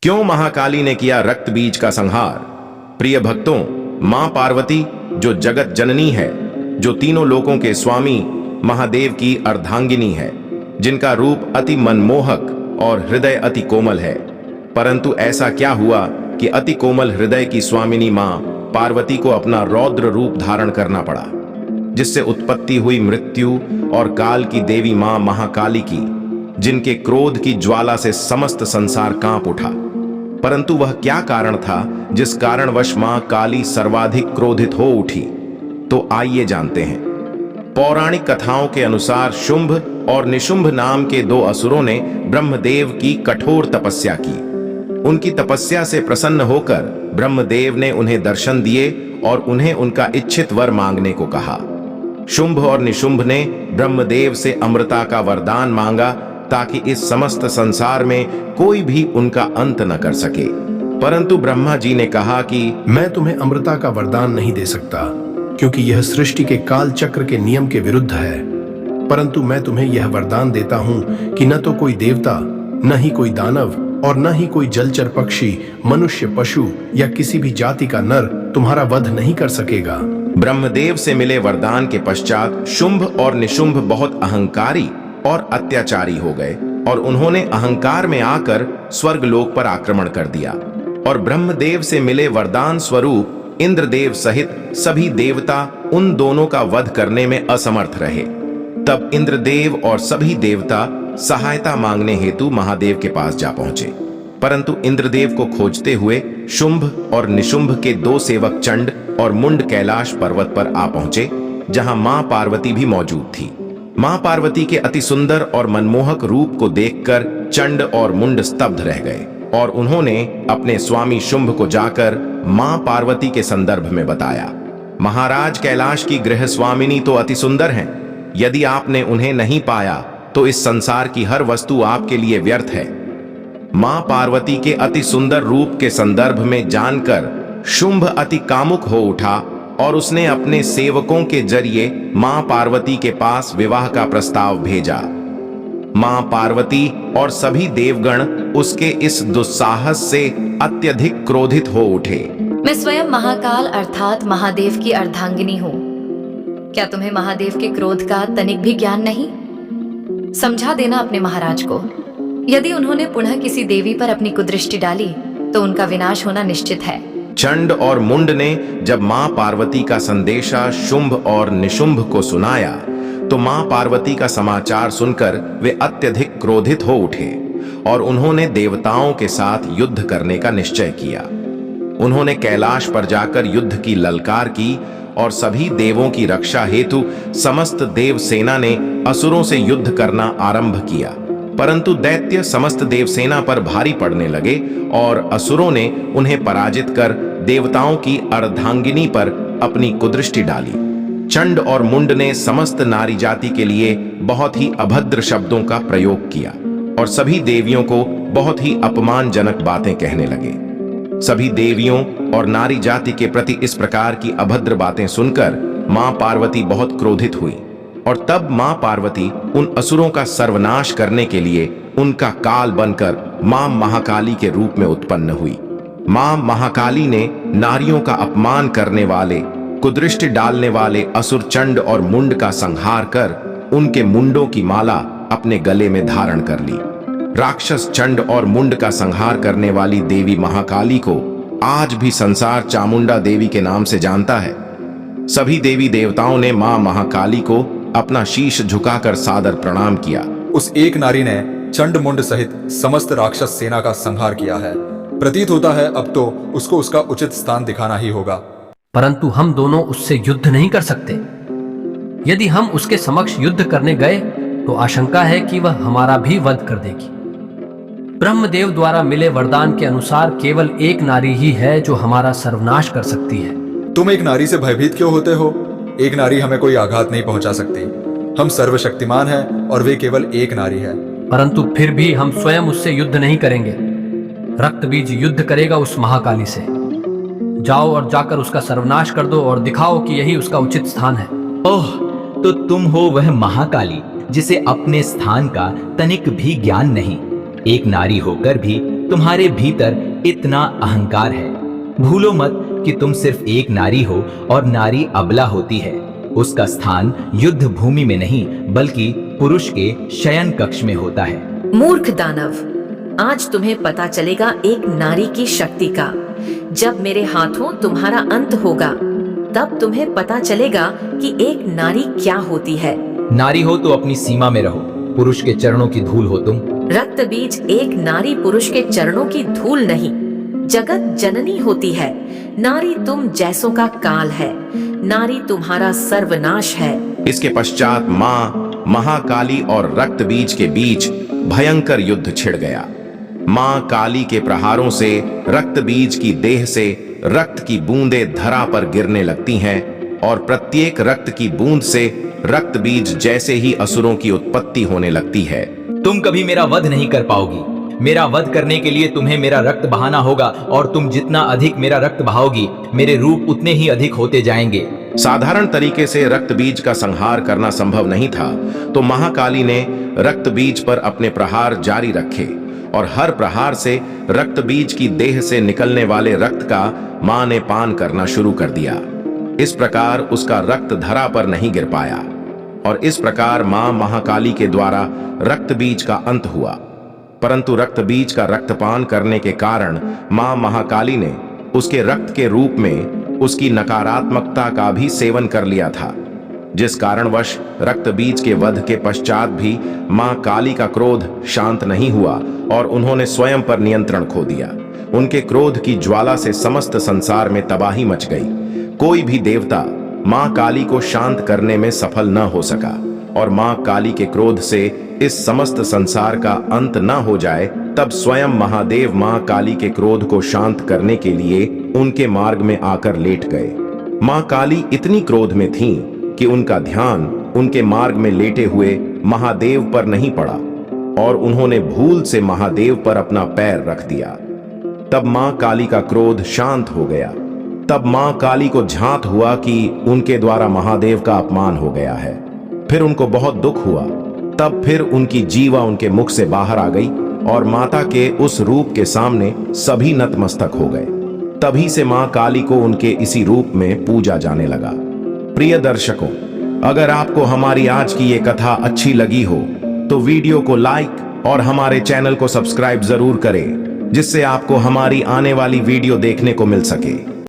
क्यों महाकाली ने किया रक्त बीज का संहार? प्रिय भक्तों, मां पार्वती जो जगत जननी है, जो तीनों लोकों के स्वामी महादेव की अर्धांगिनी है, जिनका रूप अति मनमोहक और हृदय अति कोमल है, परंतु ऐसा क्या हुआ कि अति कोमल हृदय की स्वामिनी मां पार्वती को अपना रौद्र रूप धारण करना पड़ा, जिससे उत्पत्ति हुई मृत्यु और काल की देवी मां महाकाली की, जिनके क्रोध की ज्वाला से समस्त संसार कांप उठा। परंतु वह क्या कारण था जिस कारणवश मां काली सर्वाधिक क्रोधित हो उठी? तो आइए जानते हैं। पौराणिक कथाओं के अनुसार शुंभ और निशुंभ नाम के दो असुरों ने ब्रह्मदेव की कठोर तपस्या की। उनकी तपस्या से प्रसन्न होकर ब्रह्मदेव ने उन्हें दर्शन दिए और उन्हें उनका इच्छित वर मांगने को कहा। शुंभ और निशुंभ ने ब्रह्मदेव से अमृता का वरदान मांगा ताकि इस समस्त संसार में कोई भी उनका अंत न कर सके। परंतु ब्रह्मा जी ने कहा कि मैं तुम्हें अमृता का वरदान नहीं दे सकता, क्योंकि यह सृष्टि के काल चक्र के नियम के विरुद्ध है। परंतु मैं तुम्हें यह वरदान देता हूं कि न तो कोई देवता, न ही कोई दानव और न ही कोई जलचर पक्षी, मनुष्य, पशु या किसी भी जाति का नर तुम्हारा वध नहीं कर सकेगा। ब्रह्मदेव से मिले वरदान के पश्चात शुंभ और निशुंभ बहुत अहंकारी और अत्याचारी हो गए और उन्होंने अहंकार में आकर स्वर्गलोक पर आक्रमण कर दिया। और ब्रह्मदेव से मिले वरदान स्वरूप इंद्रदेव सहित सभी देवता उन दोनों का वध करने में असमर्थ रहे। तब इंद्रदेव और सभी देवता सहायता मांगने हेतु महादेव के पास जा पहुंचे। परंतु इंद्रदेव को खोजते हुए शुंभ और निशुंभ के दो सेवक चंड और मुंड कैलाश पर्वत पर आ पहुंचे, जहां मां पार्वती भी मौजूद थी। मां पार्वती के अति सुंदर और मनमोहक रूप को देखकर चंड और मुंड स्तब्ध रह गए और उन्होंने अपने स्वामी शुंभ को जाकर मां पार्वती के संदर्भ में बताया। महाराज, कैलाश की गृह स्वामिनी तो अति सुंदर हैं। यदि आपने उन्हें नहीं पाया तो इस संसार की हर वस्तु आपके लिए व्यर्थ है। मां पार्वती के अति सुंदर रूप के संदर्भ में जानकर शुंभ अति कामुक हो उठा और उसने अपने सेवकों के जरिए मां पार्वती के पास विवाह का प्रस्ताव भेजा। मां पार्वती और सभी देवगण उसके इस दुस्साहस से अत्यधिक क्रोधित हो उठे। मैं स्वयं महाकाल अर्थात महादेव की अर्धांगिनी हूँ। क्या तुम्हें महादेव के क्रोध का तनिक भी ज्ञान नहीं? समझा देना अपने महाराज को। यदि उन्होंने पुनः किसी देवी पर अपनी कुदृष्टि डाली तो उनका विनाश होना निश्चित है। चंड और मुंड ने जब मां पार्वती का संदेशा शुंभ और निशुंभ को सुनाया तो मां पार्वती का समाचार सुनकर वे अत्यधिक क्रोधित हो उठे और उन्होंने देवताओं के साथ युद्ध करने का निश्चय किया। उन्होंने कैलाश पर जाकर युद्ध की ललकार की और सभी देवों की रक्षा हेतु समस्त देव सेना ने असुरों से युद्ध करना आरंभ किया। परंतु दैत्य समस्त देवसेना पर भारी पड़ने लगे और असुरों ने उन्हें पराजित कर देवताओं की अर्धांगिनी पर अपनी कुदृष्टि डाली। चंड और मुंड ने समस्त नारी जाति के लिए बहुत ही अभद्र शब्दों का प्रयोग किया और सभी देवियों को बहुत ही अपमानजनक बातें कहने लगे। सभी देवियों और नारी जाति के प्रति इस प्रकार की अभद्र बातें सुनकर मां पार्वती बहुत क्रोधित हुई और तब मां पार्वती उन असुरों का सर्वनाश करने के लिए उनका काल बनकर मां महाकाली के रूप में उत्पन्न हुई। मां महाकाली ने नारियों का अपमान करने वाले, कुदृष्टि डालने वाले असुर चंड और मुंड का संहार कर उनके मुंडों की माला अपने गले में धारण कर ली। राक्षस चंड और मुंड का संहार करने वाली देवी महाकाली को आज भी संसार चामुंडा देवी के नाम से जानता है। सभी देवी देवताओं ने मां महाकाली को अपना शीश झुकाकर सादर प्रणाम किया। उस एक नारी ने चंड मुंड सहित समस्त राक्षस सेना का संहार किया है। प्रतीत होता है अब तो उसको उसका उचित स्थान दिखाना ही होगा। परंतु हम दोनों उससे युद्ध नहीं कर सकते। यदि हम उसके समक्ष युद्ध करने गए तो आशंका है कि वह हमारा भी वध कर देगी। ब्रह्मदेव द्वारा मिले वरदान के अनुसार केवल एक नारी ही है जो हमारा सर्वनाश कर सकती है। तुम एक नारी से भयभीत क्यों होते हो? एक नारी हमें कोई आघात नहीं पहुंचा सकती। हम सर्वशक्तिमान हैं और वे केवल एक नारी है। परंतु फिर भी हम स्वयं उससे युद्ध नहीं करेंगे। रक्त बीज युद्ध करेगा उस महाकाली से। जाओ और जाकर उसका सर्वनाश कर दो और दिखाओ कि यही उसका उचित स्थान है। ओह, तो तुम हो वह महाकाली जिसे अपने स्थान का तनिक भी ज्ञान नहीं। एक नारी होकर भी तुम्हारे भीतर इतना अहंकार है। भूलो मत कि तुम सिर्फ एक नारी हो और नारी अबला होती है। उसका स्थान युद्ध भूमि में नहीं बल्कि पुरुष के शयन कक्ष में होता है। मूर्ख दानव, आज तुम्हें पता चलेगा एक नारी की शक्ति का। जब मेरे हाथों तुम्हारा अंत होगा तब तुम्हें पता चलेगा कि एक नारी क्या होती है। नारी हो तो अपनी सीमा में रहो, पुरुष के चरणों की धूल हो तुम। रक्त बीज एक नारी पुरुष के चरणों की धूल नहीं, जगत जननी होती है। नारी तुम जैसों का काल है, नारी तुम्हारा सर्वनाश है। इसके पश्चात मां महाकाली और रक्त बीज के बीच भयंकर युद्ध छिड़ गया। मां काली के प्रहारों से रक्त बीज की देह से रक्त की बूंदें धरा पर गिरने लगती हैं और प्रत्येक रक्त की बूंद से रक्त बीज जैसे ही असुरों की उत्पत्ति होने लगती है। तुम कभी मेरा वध नहीं कर पाओगी। मेरा वध करने के लिए तुम्हें मेरा रक्त बहाना होगा और तुम जितना अधिक मेरा रक्त बहाओगी मेरे रूप उतने ही अधिक होते जाएंगे। साधारण तरीके से रक्त बीज का संहार करना संभव नहीं था, तो महाकाली ने रक्त बीज पर अपने प्रहार जारी रखे और हर प्रहार से रक्त बीज की देह से निकलने वाले रक्त का मां ने पान करना शुरू कर दिया। इस प्रकार उसका रक्त धरा पर नहीं गिर पाया और इस प्रकार मां महाकाली के द्वारा रक्त बीज का अंत हुआ। परंतु रक्त बीज का रक्तपान करने के कारण मां महाकाली ने उसके रक्त के रूप में उसकी नकारात्मकता का भी सेवन कर लिया था, जिस कारणवश रक्त बीज के वध के पश्चात भी मां काली का क्रोध शांत नहीं हुआ और उन्होंने स्वयं पर नियंत्रण खो दिया। उनके क्रोध की ज्वाला से समस्त संसार में तबाही मच गई। कोई भी देवता मां काली को शांत करने में सफल न हो सका और मां काली के क्रोध से इस समस्त संसार का अंत न हो जाए, तब स्वयं महादेव मां काली के क्रोध को शांत करने के लिए उनके मार्ग में आकर लेट गए। मां काली इतनी क्रोध में थीं कि उनका ध्यान उनके मार्ग में लेटे हुए महादेव पर नहीं पड़ा और उन्होंने भूल से महादेव पर अपना पैर रख दिया। तब मां काली का क्रोध शांत हो गया। तब मां काली को झांत हुआ कि उनके द्वारा महादेव का अपमान हो गया है। फिर उनको बहुत दुख हुआ। तब फिर उनकी जीवा उनके मुख से बाहर आ गई और माता के उस रूप के सामने सभी नतमस्तक हो गए। तभी से मां काली को उनके इसी रूप में पूजा जाने लगा। प्रिय दर्शकों, अगर आपको हमारी आज की ये कथा अच्छी लगी हो तो वीडियो को लाइक और हमारे चैनल को सब्सक्राइब जरूर करें, जिससे आपको हमारी आने वाली वीडियो देखने को मिल सके।